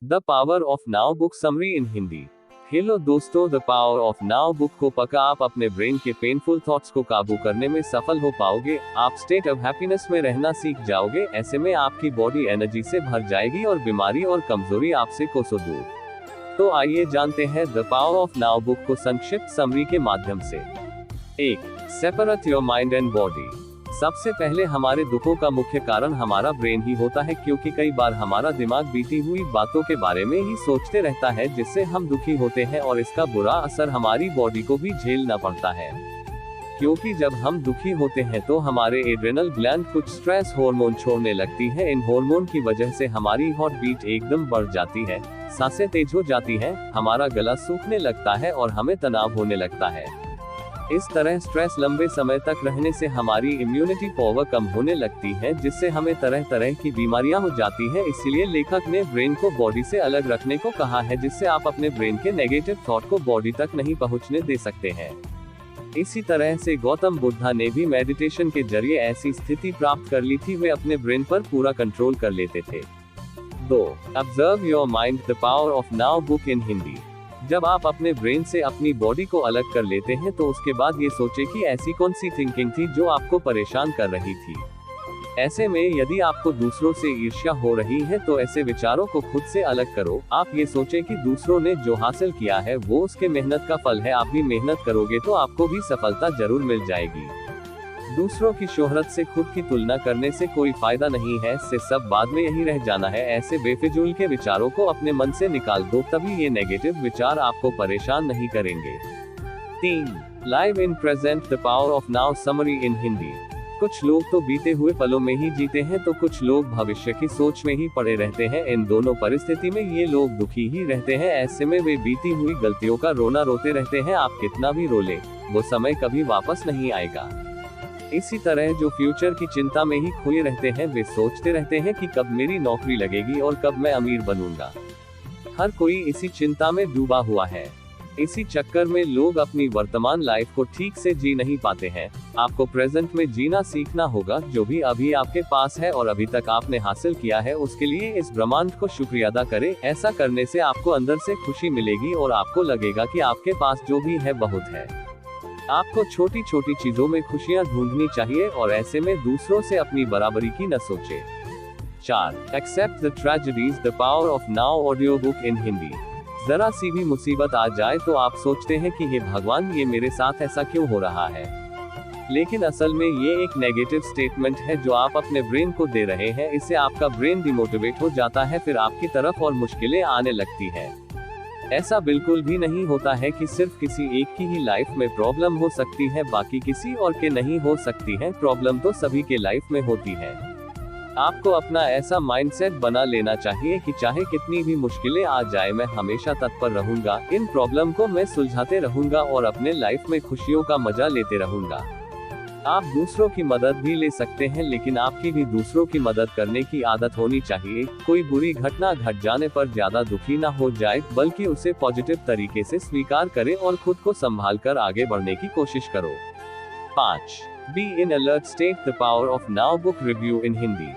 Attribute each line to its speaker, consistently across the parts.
Speaker 1: The power of now book summary in Hindi. Hello दोस्तों, the power of now book को पक्का आप अपने ब्रेन के पेनफुल थॉट्स को काबू करने में सफल हो पाओगे। आप स्टेट ऑफ हैप्पीनेस में रहना सीख जाओगे। ऐसे में आपकी बॉडी एनर्जी से भर जाएगी और बीमारी और कमजोरी आपसे कोसों दूर। तो आइए जानते हैं the power of now book को संक्षिप्त समरी के माध्यम से। 1. Separate your mind and body. सबसे पहले हमारे दुखों का मुख्य कारण हमारा ब्रेन ही होता है, क्योंकि कई बार हमारा दिमाग बीती हुई बातों के बारे में ही सोचते रहता है, जिससे हम दुखी होते हैं और इसका बुरा असर हमारी बॉडी को भी झेलना पड़ता है। क्योंकि जब हम दुखी होते हैं तो हमारे एड्रेनल ग्लैंड कुछ स्ट्रेस हार्मोन छोड़ने लगती है। इन हार्मोन की वजह से हमारी हार्ट बीट एकदम बढ़ जाती है, सांसें तेज हो जाती हैं, हमारा गला सूखने लगता है और हमें तनाव होने लगता है। इस तरह स्ट्रेस लंबे समय तक रहने से हमारी इम्यूनिटी पावर कम होने लगती है, जिससे हमें तरह तरह की बीमारियां हो जाती हैं। इसीलिए लेखक ने ब्रेन को बॉडी से अलग रखने को कहा है, जिससे आप अपने ब्रेन के नेगेटिव थॉट को बॉडी तक नहीं पहुंचने दे सकते हैं। इसी तरह से गौतम बुद्धा ने भी मेडिटेशन के जरिए ऐसी स्थिति प्राप्त कर ली थी। वे अपने ब्रेन पर पूरा कंट्रोल कर लेते थे। 2. Observe your mind, the power of now book in Hindi. जब आप अपने ब्रेन से अपनी बॉडी को अलग कर लेते हैं तो उसके बाद ये सोचें कि ऐसी कौन सी थिंकिंग थी जो आपको परेशान कर रही थी। ऐसे में यदि आपको दूसरों से ईर्ष्या हो रही है तो ऐसे विचारों को खुद से अलग करो। आप ये सोचें कि दूसरों ने जो हासिल किया है वो उसके मेहनत का फल है। आप भी मेहनत करोगे तो आपको भी सफलता जरूर मिल जाएगी। दूसरों की शोहरत से खुद की तुलना करने से कोई फायदा नहीं है, इससे सब बाद में यही रह जाना है। ऐसे बेफिजूल के विचारों को अपने मन से निकाल दो, तभी ये नेगेटिव विचार आपको परेशान नहीं करेंगे। 3. Live in present, the power of now summary in Hindi. कुछ लोग तो बीते हुए पलों में ही जीते हैं तो कुछ लोग भविष्य की सोच में ही पड़े रहते हैं। इन दोनों परिस्थिति में ये लोग दुखी ही रहते हैं। ऐसे में वे बीती हुई गलतियों का रोना रोते रहते हैं। आप कितना भी रो ले, वो समय कभी वापस नहीं आएगा। इसी तरह जो फ्यूचर की चिंता में ही खोए रहते हैं, वे सोचते रहते हैं कि कब मेरी नौकरी लगेगी और कब मैं अमीर बनूंगा। हर कोई इसी चिंता में डूबा हुआ है। इसी चक्कर में लोग अपनी वर्तमान लाइफ को ठीक से जी नहीं पाते हैं। आपको प्रेजेंट में जीना सीखना होगा। जो भी अभी आपके पास है और अभी तक आपने हासिल किया है, उसके लिए इस ब्रह्मांड को शुक्रिया अदा करें। ऐसा करने से आपको अंदर से खुशी मिलेगी और आपको लगेगा कि आपके पास जो भी है बहुत है। आपको छोटी छोटी चीजों में खुशियां ढूंढनी चाहिए और ऐसे में दूसरों से अपनी बराबरी की न सोचे। 4. Accept the tragedies, the power of now audio book in Hindi. जरा सी भी मुसीबत आ जाए तो आप सोचते हैं कि हे भगवान, ये मेरे साथ ऐसा क्यों हो रहा है। लेकिन असल में ये एक नेगेटिव स्टेटमेंट है जो आप अपने ब्रेन को दे रहे हैं। इससे आपका ब्रेन डिमोटिवेट हो जाता है, फिर आपकी तरफ और मुश्किलें आने लगती है। ऐसा बिल्कुल भी नहीं होता है कि सिर्फ किसी एक की ही लाइफ में प्रॉब्लम हो सकती है, बाकी किसी और के नहीं हो सकती है। प्रॉब्लम तो सभी के लाइफ में होती है। आपको अपना ऐसा माइंडसेट बना लेना चाहिए कि चाहे कितनी भी मुश्किलें आ जाए, मैं हमेशा तत्पर रहूंगा। इन प्रॉब्लम को मैं सुलझाते रहूंगा और अपने लाइफ में खुशियों का मजा लेते रहूंगा। आप दूसरों की मदद भी ले सकते हैं, लेकिन आपकी भी दूसरों की मदद करने की आदत होनी चाहिए। कोई बुरी घटना घट जाने पर ज्यादा दुखी ना हो जाए, बल्कि उसे पॉजिटिव तरीके से स्वीकार करें और खुद को संभाल कर आगे बढ़ने की कोशिश करो। 5. Be in alert state, the power of now book review in Hindi.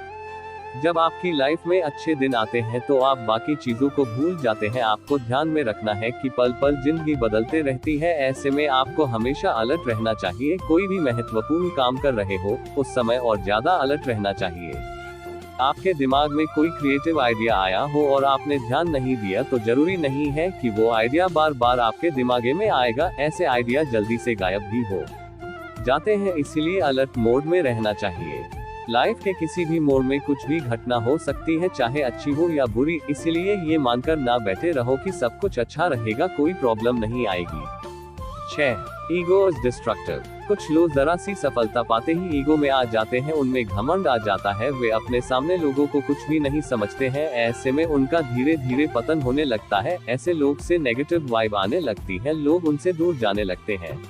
Speaker 1: जब आपकी लाइफ में अच्छे दिन आते हैं तो आप बाकी चीजों को भूल जाते हैं। आपको ध्यान में रखना है कि पल पल जिंदगी बदलते रहती है। ऐसे में आपको हमेशा अलर्ट रहना चाहिए। कोई भी महत्वपूर्ण काम कर रहे हो उस समय और ज्यादा अलर्ट रहना चाहिए। आपके दिमाग में कोई क्रिएटिव आइडिया आया हो और आपने ध्यान नहीं दिया तो जरूरी नहीं है कि वो आइडिया बार बार आपके दिमाग में आएगा। ऐसे आइडिया जल्दी से गायब भी हो जाते हैं, इसीलिए अलर्ट मोड में रहना चाहिए। लाइफ के किसी भी मोड़ में कुछ भी घटना हो सकती है, चाहे अच्छी हो या बुरी। इसलिए ये मानकर ना बैठे रहो कि सब कुछ अच्छा रहेगा, कोई प्रॉब्लम नहीं आएगी। 6. Ego is destructive. कुछ लोग जरा सी सफलता पाते ही ईगो में आ जाते हैं, उनमें घमंड आ जाता है। वे अपने सामने लोगों को कुछ भी नहीं समझते हैं। ऐसे में उनका धीरे धीरे पतन होने लगता है। ऐसे लोग से नेगेटिव वाइब आने लगती है, लोग उनसे दूर जाने लगते हैं।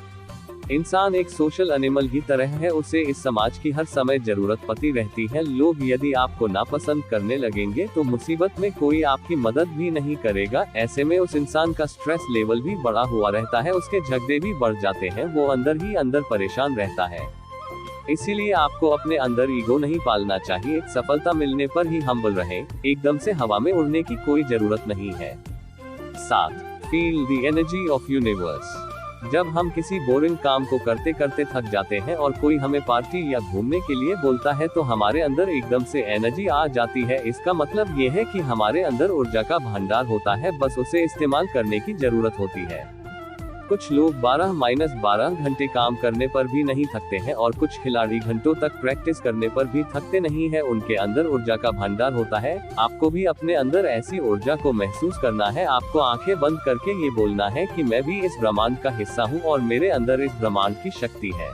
Speaker 1: इंसान एक सोशल एनिमल की तरह है, उसे इस समाज की हर समय जरूरत पड़ती रहती है। लोग यदि आपको नापसंद करने लगेंगे तो मुसीबत में कोई आपकी मदद भी नहीं करेगा। ऐसे में उस इंसान का स्ट्रेस लेवल भी बढ़ा हुआ रहता है, उसके झगड़े भी बढ़ जाते हैं, वो अंदर ही अंदर परेशान रहता है। इसीलिए आपको अपने अंदर ईगो नहीं पालना चाहिए, सफलता मिलने पर ही हम्बल रहें, एकदम से हवा में उड़ने की कोई जरूरत नहीं है। 7. Feel the energy of universe. जब हम किसी बोरिंग काम को करते करते थक जाते हैं और कोई हमें पार्टी या घूमने के लिए बोलता है तो हमारे अंदर एकदम से एनर्जी आ जाती है। इसका मतलब ये है कि हमारे अंदर ऊर्जा का भंडार होता है, बस उसे इस्तेमाल करने की जरूरत होती है। कुछ लोग 12-12 घंटे काम करने पर भी नहीं थकते हैं और कुछ खिलाड़ी घंटों तक प्रैक्टिस करने पर भी थकते नहीं है। उनके अंदर ऊर्जा का भंडार होता है। आपको भी अपने अंदर ऐसी ऊर्जा को महसूस करना है। आपको आंखें बंद करके ये बोलना है कि मैं भी इस ब्रह्मांड का हिस्सा हूँ और मेरे अंदर इस ब्रह्मांड की शक्ति है।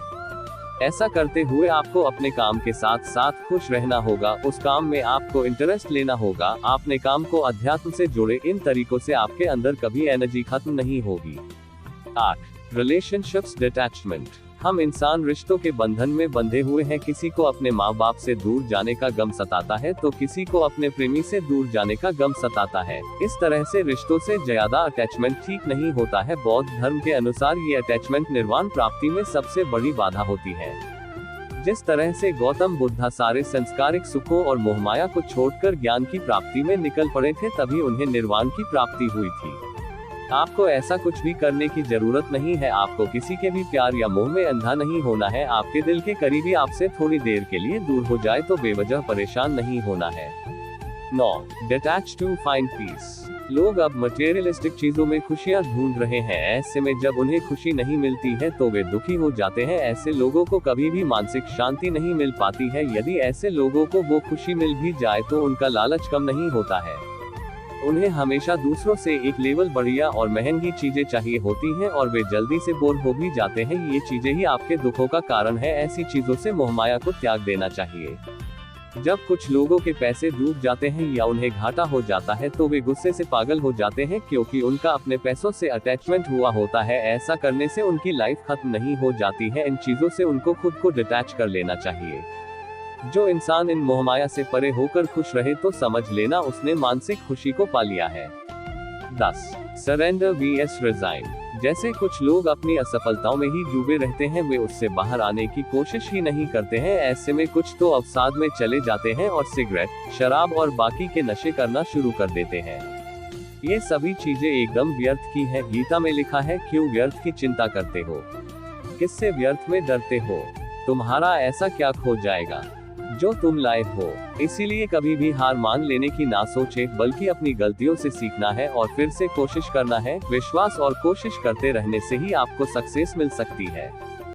Speaker 1: ऐसा करते हुए आपको अपने काम के साथ साथ खुश रहना होगा। उस काम में आपको इंटरेस्ट लेना होगा। आपने काम को अध्यात्म से जोड़े, इन तरीकों से आपके अंदर कभी एनर्जी खत्म नहीं होगी। 8. Relationships detachment. हम इंसान रिश्तों के बंधन में बंधे हुए हैं। किसी को अपने माँ बाप से दूर जाने का गम सताता है तो किसी को अपने प्रेमी से दूर जाने का गम सताता है। इस तरह से रिश्तों से ज्यादा अटैचमेंट ठीक नहीं होता है। बौद्ध धर्म के अनुसार ये अटैचमेंट निर्वाण प्राप्ति में सबसे बड़ी बाधा होती है। जिस तरह से गौतम बुद्धा सारे संस्कारिक सुखों और मोहमाया को छोड़कर ज्ञान की प्राप्ति में निकल पड़े थे, तभी उन्हें निर्वाण की प्राप्ति हुई थी। आपको ऐसा कुछ भी करने की जरूरत नहीं है। आपको किसी के भी प्यार या मोह में अंधा नहीं होना है। आपके दिल के करीबी आपसे थोड़ी देर के लिए दूर हो जाए तो बेवजह परेशान नहीं होना है। 9. Detach to find peace. लोग अब मटेरियलिस्टिक चीजों में खुशियां ढूंढ रहे हैं। ऐसे में जब उन्हें खुशी नहीं मिलती है तो वे दुखी हो जाते हैं। ऐसे लोगों को कभी भी मानसिक शांति नहीं मिल पाती है। यदि ऐसे लोगों को वो खुशी मिल भी जाए तो उनका लालच कम नहीं होता है। उन्हें हमेशा दूसरों से एक लेवल बढ़िया और महंगी चीजें चाहिए होती हैं और वे जल्दी से बोर हो भी जाते हैं। ये चीजें ही आपके दुखों का कारण है। ऐसी चीजों से मोहमाया को त्याग देना चाहिए। जब कुछ लोगों के पैसे डूब जाते हैं या उन्हें घाटा हो जाता है तो वे गुस्से से पागल हो जाते हैं, क्योंकि उनका अपने पैसों से अटैचमेंट हुआ होता है। ऐसा करने से उनकी लाइफ खत्म नहीं हो जाती है। इन चीजों से उनको खुद को डिटैच कर लेना चाहिए। जो इंसान इन मोहमाया से परे होकर खुश रहे तो समझ लेना उसने मानसिक खुशी को पा लिया है। 10. Surrender vs resign. जैसे कुछ लोग अपनी असफलताओं में ही डूबे रहते हैं, वे उससे बाहर आने की कोशिश ही नहीं करते हैं। ऐसे में कुछ तो अवसाद में चले जाते हैं और सिगरेट, शराब और बाकी के नशे करना शुरू कर देते हैं। ये सभी चीजें एकदम व्यर्थ की है। गीता में लिखा है, क्यों व्यर्थ की चिंता करते हो, किससे व्यर्थ में डरते हो, तुम्हारा ऐसा क्या खो जाएगा जो तुम लाए हो। इसीलिए कभी भी हार मान लेने की ना सोचे, बल्कि अपनी गलतियों से सीखना है और फिर से कोशिश करना है। विश्वास और कोशिश करते रहने से ही आपको सक्सेस मिल सकती है।